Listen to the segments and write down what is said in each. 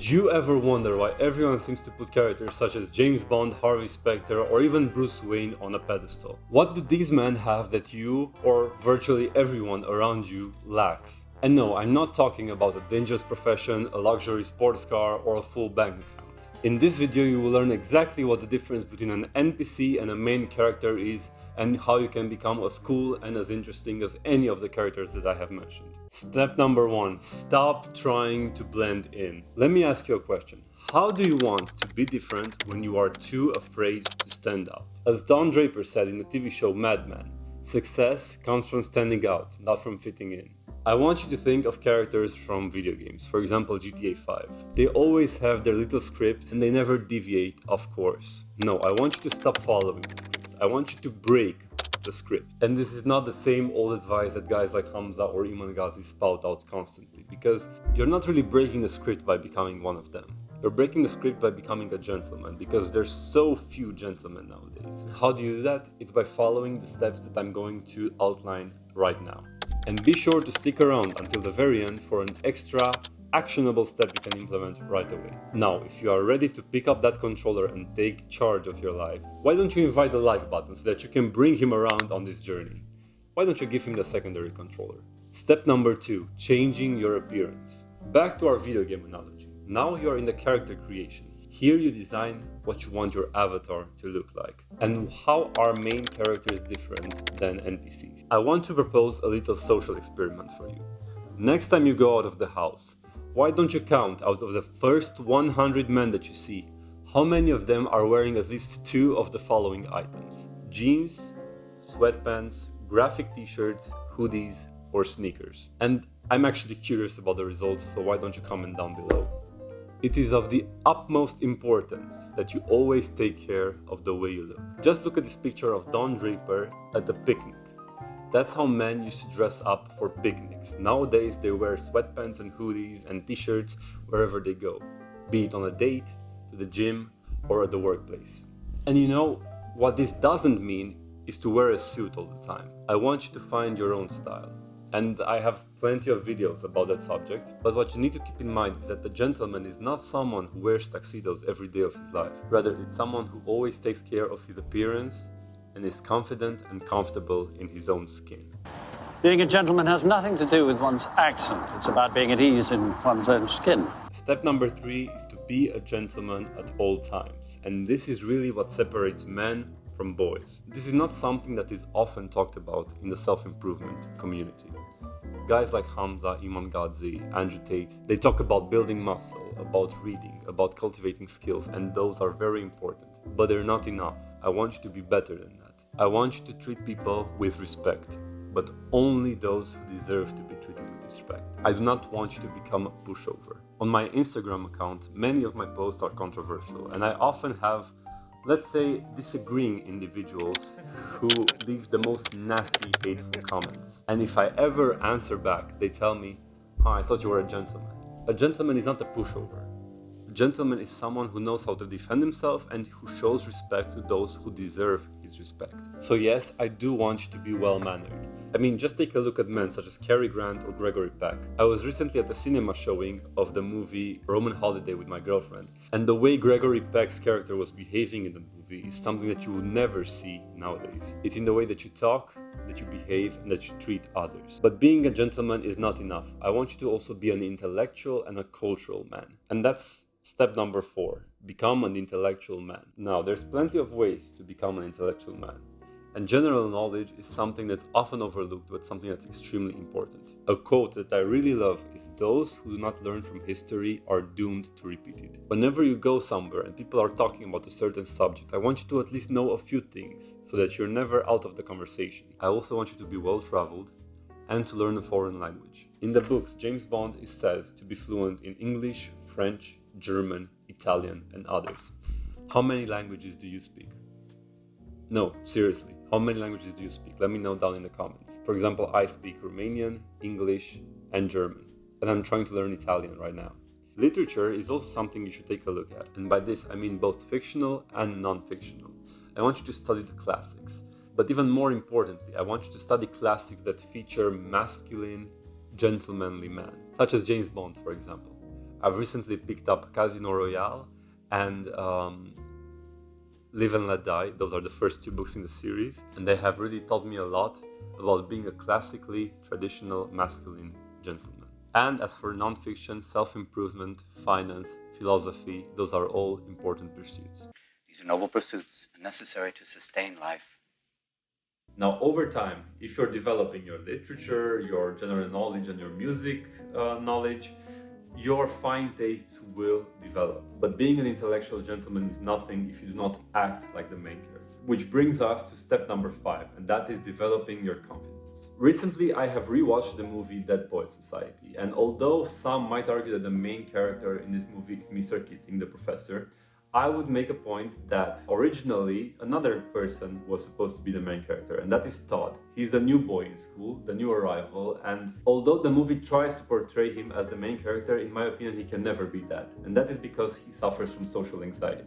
Did you ever wonder why everyone seems to put characters such as James Bond, Harvey Specter, or even Bruce Wayne on a pedestal? What do these men have that you, or virtually everyone around you, lacks? And no, I'm not talking about a dangerous profession, a luxury sports car, or a full bank account. In this video you will learn exactly what the difference between an NPC and a main character is, and how you can become as cool and as interesting as any of the characters that I have mentioned. Step number 1. Stop trying to blend in. Let me ask you a question. How do you want to be different when you are too afraid to stand out? As Don Draper said in the TV show Mad Men, success comes from standing out, not from fitting in. I want you to think of characters from video games, for example GTA 5. They always have their little script and they never deviate off course. No, I want you to stop following the script. I want you to break the script. And this is not the same old advice that guys like Hamza or Iman Ghazi spout out constantly, because you're not really breaking the script by becoming one of them. You're breaking the script by becoming a gentleman, because there's so few gentlemen nowadays. How do you do that? It's by following the steps that I'm going to outline right now. And be sure to stick around until the very end for an extra actionable step you can implement right away. Now, if you are ready to pick up that controller and take charge of your life, why don't you invite the like button so that you can bring him around on this journey? Why don't you give him the secondary controller? Step number 2, changing your appearance. Back to our video game analogy. Now you are in the character creation. Here you design what you want your avatar to look like. And how are main characters different than NPCs? I want to propose a little social experiment for you. Next time you go out of the house, why don't you count out of the first 100 men that you see, how many of them are wearing at least 2 of the following items: jeans, sweatpants, graphic t-shirts, hoodies, or sneakers? And I'm actually curious about the results, so why don't you comment down below? It is of the utmost importance that you always take care of the way you look. Just look at this picture of Don Draper at a picnic. That's how men used to dress up for picnics. Nowadays they wear sweatpants and hoodies and t-shirts wherever they go, be it on a date, to the gym, or at the workplace. And you know, what this doesn't mean is to wear a suit all the time. I want you to find your own style. And I have plenty of videos about that subject, but what you need to keep in mind is that the gentleman is not someone who wears tuxedos every day of his life. Rather, it's someone who always takes care of his appearance and is confident and comfortable in his own skin. Being a gentleman has nothing to do with one's accent. It's about being at ease in one's own skin. Step number 3 is to be a gentleman at all times. And this is really what separates men from boys. This is not something that is often talked about in the self-improvement community. Guys like Hamza, Iman Ghazi, Andrew Tate, they talk about building muscle, about reading, about cultivating skills, and those are very important. But they're not enough. I want you to be better than that. I want you to treat people with respect, but only those who deserve to be treated with respect. I do not want you to become a pushover. On my Instagram account, many of my posts are controversial, and I often have, let's say, disagreeing individuals who leave the most nasty, hateful comments. And if I ever answer back, they tell me, "Oh, I thought you were a gentleman." A gentleman is not a pushover. A gentleman is someone who knows how to defend himself and who shows respect to those who deserve his respect. So yes, I do want you to be well-mannered. I mean, just take a look at men such as Cary Grant or Gregory Peck. I was recently at a cinema showing of the movie Roman Holiday with my girlfriend, and the way Gregory Peck's character was behaving in the movie is something that you will never see nowadays. It's in the way that you talk, that you behave, and that you treat others. But being a gentleman is not enough. I want you to also be an intellectual and a cultural man. And that's step number 4, become an intellectual man. Now, there's plenty of ways to become an intellectual man. And general knowledge is something that's often overlooked, but something that's extremely important. A quote that I really love is, "Those who do not learn from history are doomed to repeat it." Whenever you go somewhere and people are talking about a certain subject, I want you to at least know a few things so that you're never out of the conversation. I also want you to be well-traveled and to learn a foreign language. In the books, James Bond is said to be fluent in English, French, German, Italian, and others. How many languages do you speak? No, seriously, how many languages do you speak? Let me know down in the comments. For example, I speak Romanian, English, and German, and I'm trying to learn Italian right now. Literature is also something you should take a look at, and by this I mean both fictional and non-fictional. I want you to study the classics, but even more importantly, I want you to study classics that feature masculine, gentlemanly men, such as James Bond, for example. I've recently picked up Casino Royale and Live and Let Die. Those are the first two books in the series, and they have really taught me a lot about being a classically traditional masculine gentleman. And as for nonfiction, self-improvement, finance, philosophy, those are all important pursuits. These are noble pursuits and necessary to sustain life. Now, over time, if you're developing your literature, your general knowledge, and your music knowledge, your fine tastes will develop. But being an intellectual gentleman is nothing if you do not act like the main character. Which brings us to step number 5, and that is developing your confidence. Recently, I have rewatched the movie Dead Poets Society, and although some might argue that the main character in this movie is Mr. Keating, the professor, I would make a point that originally another person was supposed to be the main character, and that is Todd. He's the new boy in school, the new arrival, and although the movie tries to portray him as the main character, in my opinion, he can never be that. And that is because he suffers from social anxiety.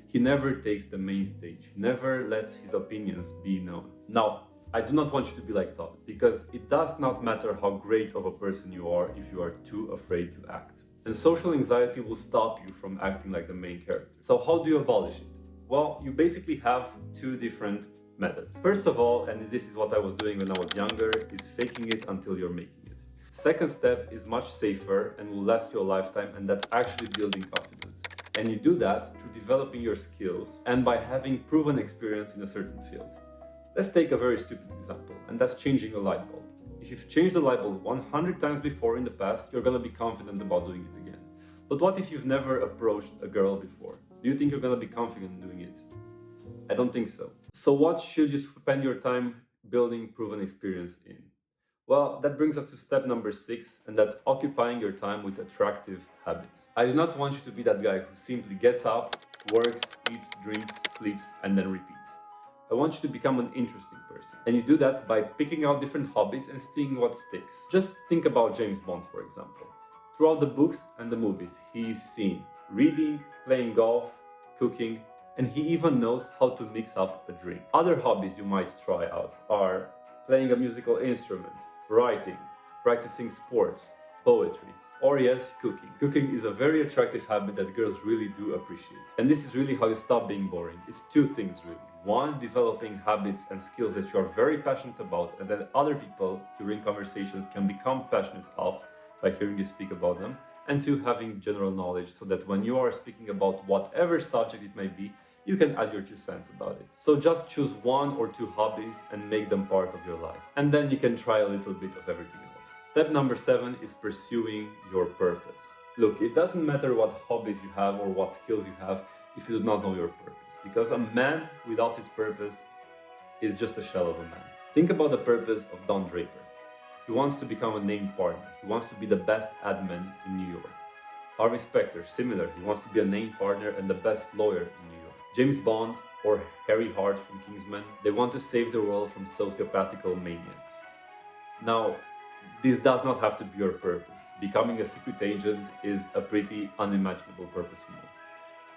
He never takes the main stage, never lets his opinions be known. Now, I do not want you to be like Todd, because it does not matter how great of a person you are if you are too afraid to act. And social anxiety will stop you from acting like the main character. So how do you abolish it? Well, you basically have two different methods. First of all, and this is what I was doing when I was younger, is faking it until you're making it. Second step is much safer and will last you a lifetime, and that's actually building confidence. And you do that through developing your skills and by having proven experience in a certain field. Let's take a very stupid example, and that's changing a light bulb. If you've changed the light bulb 100 times before in the past, you're gonna be confident about doing it again. But what if you've never approached a girl before? Do you think you're gonna be confident in doing it? I don't think so. So what should you spend your time building proven experience in? Well, that brings us to step number 6, and that's occupying your time with attractive habits. I do not want you to be that guy who simply gets up, works, eats, drinks, sleeps, and then repeats. I want you to become an interesting person. And you do that by picking out different hobbies and seeing what sticks. Just think about James Bond, for example. Throughout the books and the movies, he is seen reading, playing golf, cooking, and he even knows how to mix up a drink. Other hobbies you might try out are playing a musical instrument, writing, practicing sports, poetry, or yes, cooking. Cooking is a very attractive habit that girls really do appreciate. And this is really how you stop being boring. It's two things really. One, developing habits and skills that you are very passionate about and that other people during conversations can become passionate of by hearing you speak about them. And two, having general knowledge so that when you are speaking about whatever subject it may be, you can add your 2 cents about it. So just choose 1 or 2 hobbies and make them part of your life. And then you can try a little bit of everything else. Step number 7 is pursuing your purpose. Look, it doesn't matter what hobbies you have or what skills you have if you do not know your purpose. Because a man without his purpose is just a shell of a man. Think about the purpose of Don Draper. He wants to become a named partner. He wants to be the best admin in New York. Harvey Specter, similar. He wants to be a named partner and the best lawyer in New York. James Bond or Harry Hart from Kingsman, they want to save the world from sociopathical maniacs. Now, this does not have to be your purpose. Becoming a secret agent is a pretty unimaginable purpose for most.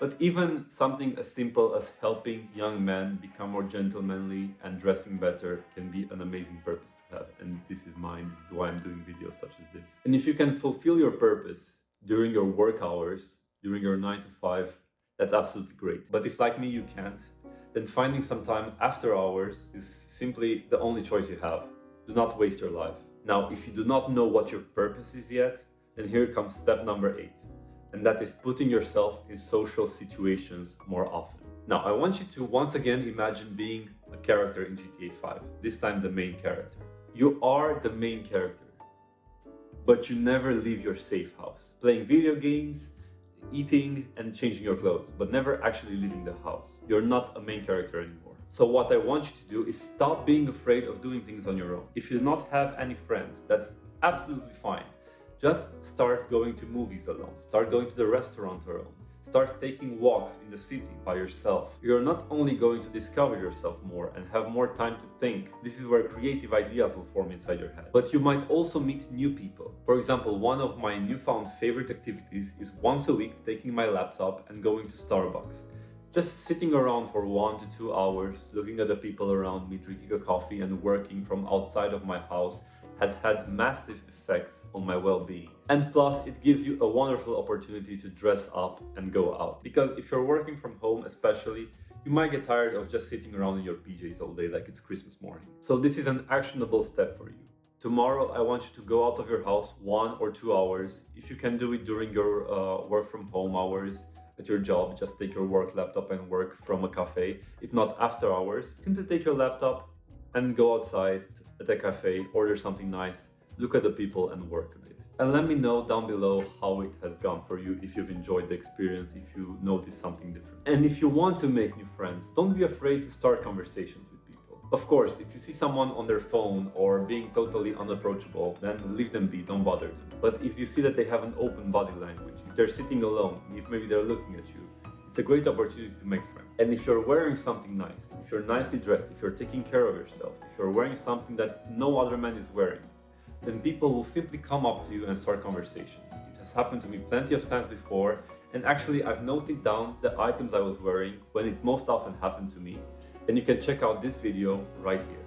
But even something as simple as helping young men become more gentlemanly and dressing better can be an amazing purpose to have. And this is mine. This is why I'm doing videos such as this. And if you can fulfill your purpose during your work hours, during your 9 to 5, that's absolutely great. But if like me you can't, then finding some time after hours is simply the only choice you have. Do not waste your life. Now, if you do not know what your purpose is yet, then here comes step number 8. And that is putting yourself in social situations more often. Now, I want you to once again imagine being a character in GTA 5, this time the main character. You are the main character, but you never leave your safe house, playing video games, eating and changing your clothes, but never actually leaving the house. You're not a main character anymore. So what I want you to do is stop being afraid of doing things on your own. If you do not have any friends, that's absolutely fine. Just start going to movies alone, start going to the restaurant alone, start taking walks in the city by yourself. You're not only going to discover yourself more and have more time to think, this is where creative ideas will form inside your head, but you might also meet new people. For example, one of my newfound favorite activities is once a week taking my laptop and going to Starbucks. Just sitting around for 1 to 2 hours, looking at the people around me, drinking a coffee and working from outside of my house has had massive effects effects on my well-being. And plus, it gives you a wonderful opportunity to dress up and go out. Because if you're working from home especially, you might get tired of just sitting around in your PJs all day like it's Christmas morning. So this is an actionable step for you. Tomorrow, I want you to go out of your house 1 or 2 hours. If you can do it during your work from home hours at your job, just take your work laptop and work from a cafe. If not after hours, simply take your laptop and go outside at a cafe, order something nice, look at the people and work a bit. And let me know down below how it has gone for you, if you've enjoyed the experience, if you noticed something different. And if you want to make new friends, don't be afraid to start conversations with people. Of course, if you see someone on their phone or being totally unapproachable, then leave them be, don't bother them. But if you see that they have an open body language, if they're sitting alone, if maybe they're looking at you, it's a great opportunity to make friends. And if you're wearing something nice, if you're nicely dressed, if you're taking care of yourself, if you're wearing something that no other man is wearing, then people will simply come up to you and start conversations. It has happened to me plenty of times before, and actually I've noted down the items I was wearing when it most often happened to me, and you can check out this video right here.